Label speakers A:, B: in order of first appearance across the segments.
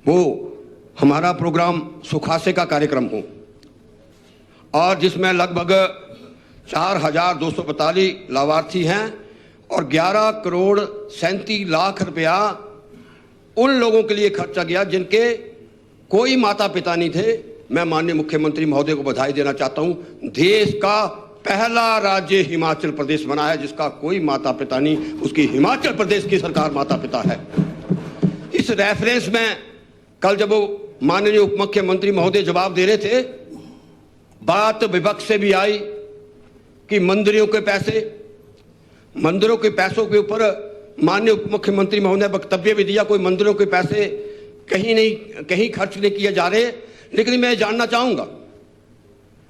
A: वो हमारा प्रोग्राम सुखासे का कार्यक्रम हो और जिसमें लगभग 4,245 लाभार्थी हैं और 11 करोड़ 37 लाख रुपया उन लोगों के लिए खर्चा गया जिनके कोई माता पिता नहीं थे। मैं माननीय मुख्यमंत्री महोदय को बधाई देना चाहता हूं। देश का पहला राज्य हिमाचल प्रदेश बना है जिसका कोई माता पिता नहीं, उसकी हिमाचल प्रदेश की सरकार माता पिता है। इस रेफरेंस में कल जब वो माननीय उप मुख्यमंत्री महोदय जवाब दे रहे थे, बात विपक्ष से भी आई कि मंदिरों के पैसों के ऊपर माननीय उप मुख्यमंत्री महोदय ने वक्तव्य भी दिया, कोई मंदिरों के पैसे कहीं खर्च नहीं किए जा रहे। लेकिन मैं जानना चाहूंगा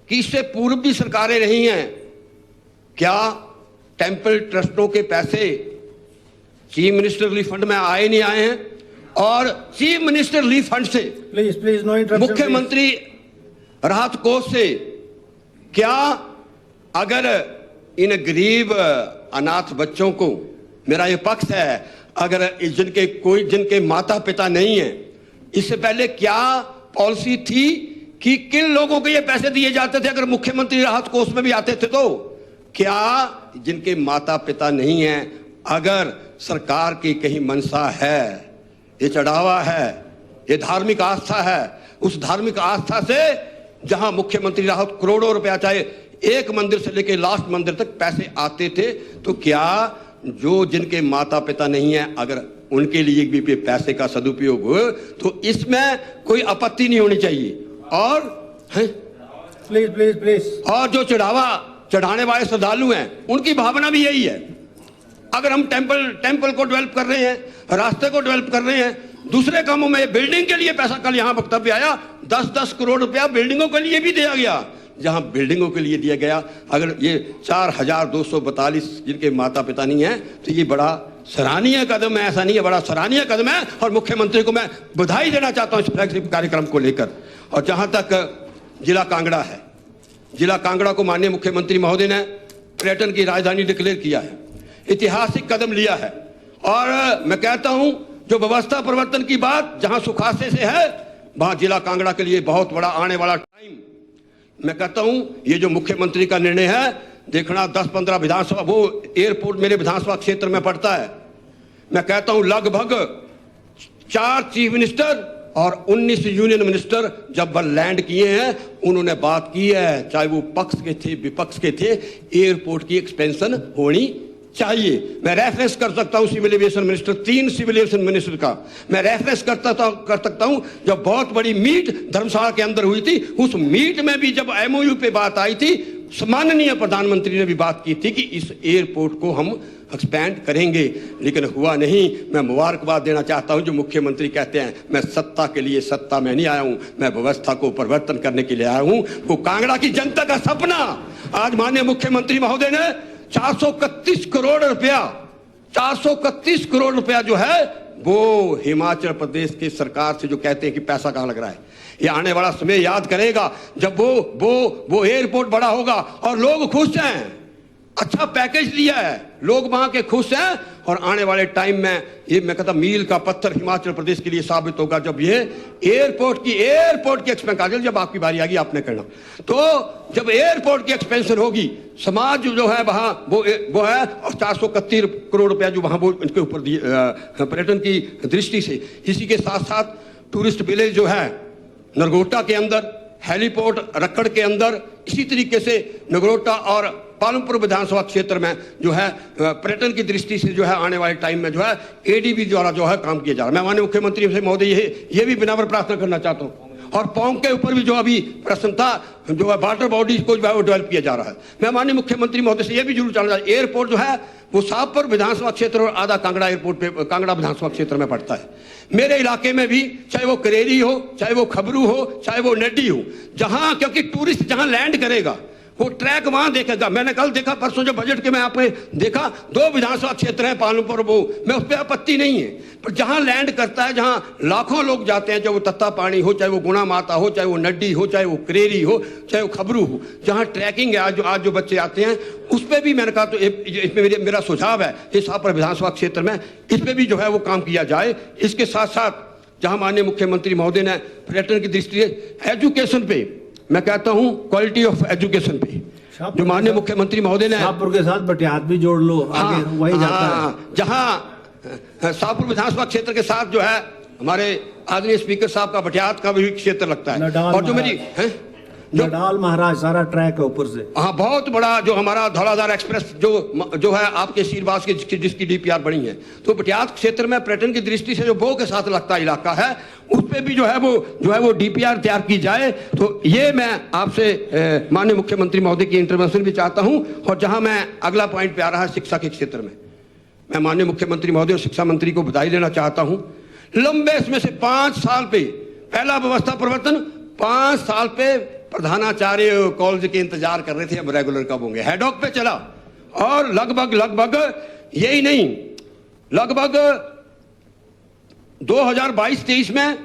A: कि इससे पूर्व भी सरकारें रही हैं, क्या टेंपल ट्रस्टों के पैसे चीफ मिनिस्टर रिलीफ फंड में आए नहीं आए हैं? और चीफ मिनिस्टर रिलीफ फंड से
B: प्लीज नो इंटरप्शन,
A: मुख्यमंत्री राहत कोष से क्या अगर इन गरीब अनाथ बच्चों को, मेरा ये पक्ष है, अगर जिनके माता पिता नहीं है, इससे पहले क्या पॉलिसी थी कि किन लोगों को ये पैसे दिए जाते थे? अगर मुख्यमंत्री राहत कोष में भी आते थे तो क्या जिनके माता पिता नहीं है, अगर सरकार की कहीं मंशा है, ये चढ़ावा है, ये धार्मिक आस्था है, उस धार्मिक आस्था से जहां मुख्यमंत्री राहत करोड़ों रुपया, चाहे एक मंदिर से लेकर लास्ट मंदिर तक पैसे आते थे, तो क्या जो जिनके माता पिता नहीं है अगर उनके लिए भी पैसे का सदुपयोग हो तो इसमें कोई आपत्ति नहीं होनी चाहिए? और
B: प्लीज
A: और जो चढ़ाने वाले श्रद्धालु हैं उनकी भावना भी यही है। अगर हम टेंपल को डेवलप कर रहे हैं, रास्ते को डेवलप कर रहे हैं, दूसरे कामों में बिल्डिंग के लिए पैसा, कल यहां वक्तव्य आया 10-10 करोड़ रुपया बिल्डिंगों के लिए भी दिया गया। जहां बिल्डिंगों के लिए दिया गया, अगर ये 4,242 जिनके माता पिता नहीं है तो ये बड़ा सराहनीय कदम है। ऐसा नहीं है, बड़ा सराहनीय कदम है और मुख्यमंत्री को मैं बधाई देना चाहता हूं इस फ्लैगशिप कार्यक्रम को लेकर। और जहां तक जिला कांगड़ा है, जिला कांगड़ा को माननीय मुख्यमंत्री महोदय ने पर्यटन की राजधानी डिक्लेयर किया है, ऐतिहासिक कदम लिया है। और मैं कहता हूं जो व्यवस्था परिवर्तन की बात जहां सुखासे से है, वहां जिला कांगड़ा के लिए बहुत बड़ा आने वाला टाइम, मैं कहता हूं ये जो मुख्यमंत्री का निर्णय है, देखना 10-15 विधानसभा, वो एयरपोर्ट मेरे विधानसभा क्षेत्र में पड़ता है, मैं कहता हूं लगभग 4 चीफ मिनिस्टर और 19 यूनियन मिनिस्टर जब वह लैंड किए हैं, उन्होंने बात की है, चाहे वो पक्ष के थे विपक्ष के थे, एयरपोर्ट की एक्सपेंशन होनी चाहिए। मैं रेफरेंस कर सकता हूं civil aviation minister, 3 civil aviation minister का मैं रेफरेंस कर सकता हूं। जब बहुत बड़ी मीट धर्मशाला के अंदर हुई थी, उस मीट में भी जब एमओयू पे बात आई थी, माननीय प्रधानमंत्री ने भी बात की थी कि इस एयरपोर्ट को हम एक्सपैंड करेंगे, लेकिन हुआ नहीं। मैं मुबारकबाद देना चाहता हूं जो मुख्यमंत्री कहते हैं मैं सत्ता के लिए सत्ता में नहीं आया हूं, मैं व्यवस्था को परिवर्तन करने के लिए आया हूं। वो कांगड़ा की जनता का सपना आज माननीय मुख्यमंत्री महोदय ने 431 करोड़ रुपया, 431 करोड़ रुपया जो है वो हिमाचल प्रदेश की सरकार से, जो कहते हैं कि पैसा कहां लग रहा है, ये आने वाला समय याद करेगा जब वो एयरपोर्ट बड़ा होगा और लोग खुश हैं, अच्छा पैकेज दिया है, लोग वहां के खुश हैं। और आने वाले टाइम में ये मैं कहता मील का पत्थर हिमाचल प्रदेश के लिए साबित होगा जब ये एयरपोर्ट की एक्सपेंशन, जब आपकी बारी आएगी आपने करना, तो जब एयरपोर्ट की एक्सपेंशन होगी, समाज जो है वहां वो है, और 431 करोड़ रुपया जो वहां वो इनके ऊपर पर्यटन की दृष्टि से। इसी के साथ साथ टूरिस्ट विलेज जो है नगरोटा के अंदर, हेलीपोर्ट रक्कड़ के अंदर, इसी तरीके से नगरोटा और पालमपुर विधानसभा क्षेत्र में जो है पर्यटन की दृष्टि से जो है आने वाले टाइम में जो है एडीबी द्वारा जो है काम किया जा रहा है। मैं माननीय मुख्यमंत्री से महोदय ये भी विनम्र प्रार्थना करना चाहता हूँ। और पोंग के ऊपर भी जो अभी प्रश्न था, जो है वाटर बॉडीज को जो है वो डेवलप किया जा रहा है। मैं माननीय मुख्यमंत्री महोदय से ये भी जरूर जानना, एयरपोर्ट जो है वो शाहपुर विधानसभा क्षेत्र और आधा कांगड़ा एयरपोर्ट पे कांगड़ा विधानसभा क्षेत्र में पड़ता है। मेरे इलाके में भी चाहे वो करेरी हो, चाहे वो खबरू हो, चाहे वो नड्डी हो, जहां क्योंकि टूरिस्ट जहां लैंड करेगा वो ट्रैक वहां देखेगा। मैंने कल देखा, परसों जो बजट के में आपने देखा, 2 विधानसभा क्षेत्र है पालमपुर, वो मैं उस पर आपत्ति नहीं है, पर जहां लैंड करता है, जहां लाखों लोग जाते हैं, चाहे वो तत्तापानी हो, चाहे वो गुणा माता हो, चाहे वो नड्डी हो, चाहे वो करेरी हो, चाहे वो खबरू हो, जहां ट्रैकिंग है आज जो बच्चे आते हैं, उस पर भी मैंने कहा तो इसमें मेरा सुझाव है इस पर विधानसभा क्षेत्र में इस पर भी जो है वो काम किया जाए। इसके साथ साथ जहां माननीय मुख्यमंत्री महोदय ने पर्यटन की दृष्टि से एजुकेशन पे, मैं कहता हूं क्वालिटी ऑफ एजुकेशन पे, जो माननीय मुख्यमंत्री महोदय ने
B: शाहपुर के साथ बटियात भी जोड़ लो, आगे वही जाता है।
A: जहां शाहपुर विधानसभा क्षेत्र के साथ जो है हमारे आदरणीय स्पीकर साहब का बटियात का भी क्षेत्र लगता है, और जो मेरी
B: नडाल महाराज सारा ट्रैक है ऊपर से।
A: हाँ, बहुत बड़ा जो हमारा धौलाधार एक्सप्रेस जो है आपके आशीर्वाद की जिसकी डीपीआर बनी है, तो बटियात क्षेत्र में पर्यटन की दृष्टि से जो बो के साथ लगता इलाका है, उस पे भी जो है वो डीपीआर तैयार की जाए। तो ये मैं आपसे माननीय मुख्यमंत्री महोदय की इंटरवेंशन भी चाहता हूं। और जहां मैं अगला पॉइंट पे आ रहा है शिक्षा के क्षेत्र में, मैं माननीय मुख्यमंत्री महोदय और शिक्षा मंत्री को बधाई देना चाहता हूं। लंबे इसमें से 5 साल पे पहला व्यवस्था परिवर्तन, 5 साल पे प्रधानाचार्य कॉलेज के इंतजार कर रहे थे अब रेगुलर कब होंगे, हेडॉक पे चला, और लगभग यही नहीं, लगभग 2022-23 में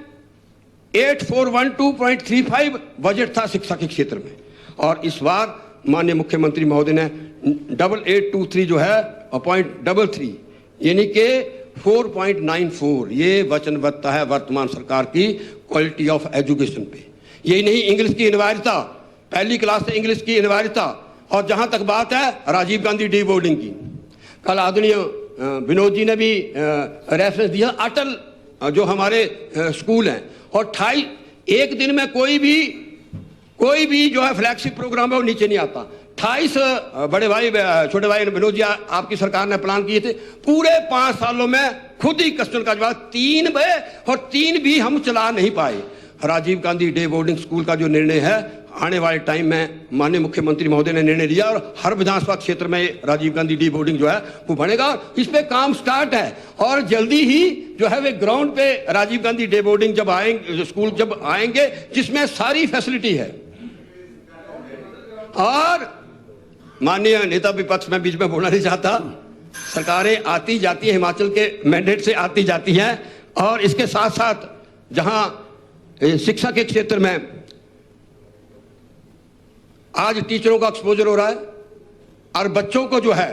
A: 8412.35 बजट था शिक्षा के क्षेत्र में, और इस बार माननीय मुख्यमंत्री महोदय ने 8823 जो है 0.33 यानी कि 4.94 ये वचनबद्धता है वर्तमान सरकार की क्वालिटी ऑफ एजुकेशन पे। यही नहीं, इंग्लिश की अनिवार्यता, पहली क्लास से इंग्लिश की अनिवार्यता। और जहां तक बात है राजीव गांधी डी बोर्डिंग की, कल आदरणीय विनोद जी ने भी रेफरेंस दिया, अटल जो हमारे स्कूल हैं, और 28 एक दिन में कोई भी जो है फ्लैगशिप प्रोग्राम है वो नीचे नहीं आता। 28 बड़े भाई छोटे भाई विनोद जी आपकी सरकार ने प्लान किए थे, पूरे 5 सालों में खुद ही क्वेश्चन का जवाब 3 बे, और 3 भी हम चला नहीं पाए। Rajiv Gandhi day boarding school का जो निर्णय है, आने वाले टाइम में माननीय मुख्यमंत्री महोदय ने निर्णय लिया, और हर विधानसभा क्षेत्र में राजीव गांधी डी बोर्डिंग जो है वो बनेगा। इस पे काम स्टार्ट है, और जल्दी ही जो है वे ग्राउंड पे राजीव गांधी डे बोर्डिंग जब आएंगे, स्कूल जब आएंगे, जिसमें सारी फैसिलिटी है। और माननीय नेता विपक्ष में बीच में बोलना नहीं चाहता, सरकारें आती जाती है, हिमाचल के मैंडेट से आती जाती हैं, और इसके साथ साथ जहां शिक्षा के क्षेत्र में आज टीचरों का एक्सपोजर हो रहा है, और बच्चों को जो है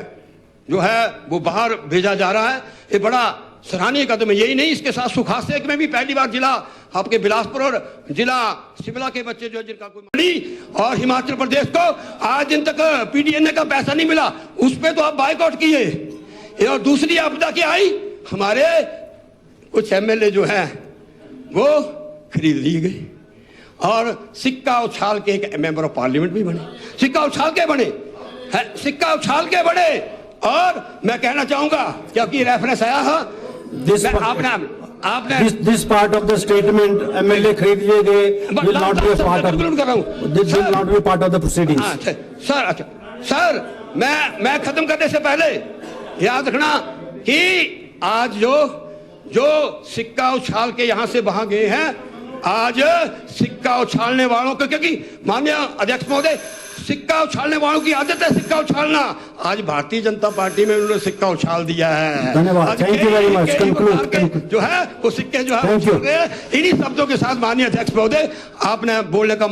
A: वो बाहर भेजा जा रहा है, ये बड़ा सराहनीय कदम है। यही नहीं, इसके साथ सुखासे में भी पहली बार जिला आपके बिलासपुर और जिला शिमला के बच्चे जो है जिनका कोई, और हिमाचल प्रदेश को आज दिन तक पीडीएनए का पैसा नहीं मिला, उस पर तो आप बाइकआउट किए। और दूसरी आपदा क्या आई, हमारे कुछ एमएलए जो है वो खरीद ली गई, और सिक्का उछाल के एक मेंबर ऑफ पार्लियामेंट भी बने, सिक्का उछाल के बने, सिक्का उछाल के बने। और मैं कहना चाहूंगा, क्योंकि रेफरेंस आया है, आपने
B: this part of the statement MLA खरीद लिए गए will not be a part of this will not be part of the proceedings।
A: Sir मैं खत्म करने से पहले याद रखना कि आज जो सिक्का उछाल के यहां से वहां गए हैं, आज सिक्का उछालने वालों को, क्योंकि माननीय अध्यक्ष महोदय सिक्का उछालने वालों की आदत है सिक्का उछालना, आज भारतीय जनता पार्टी में उन्होंने सिक्का उछाल दिया है।
B: धन्यवाद, थैंक यू वेरी मच।
A: जो है वो सिक्के जो है इन्हीं शब्दों के साथ माननीय अध्यक्ष महोदय आपने बोलने का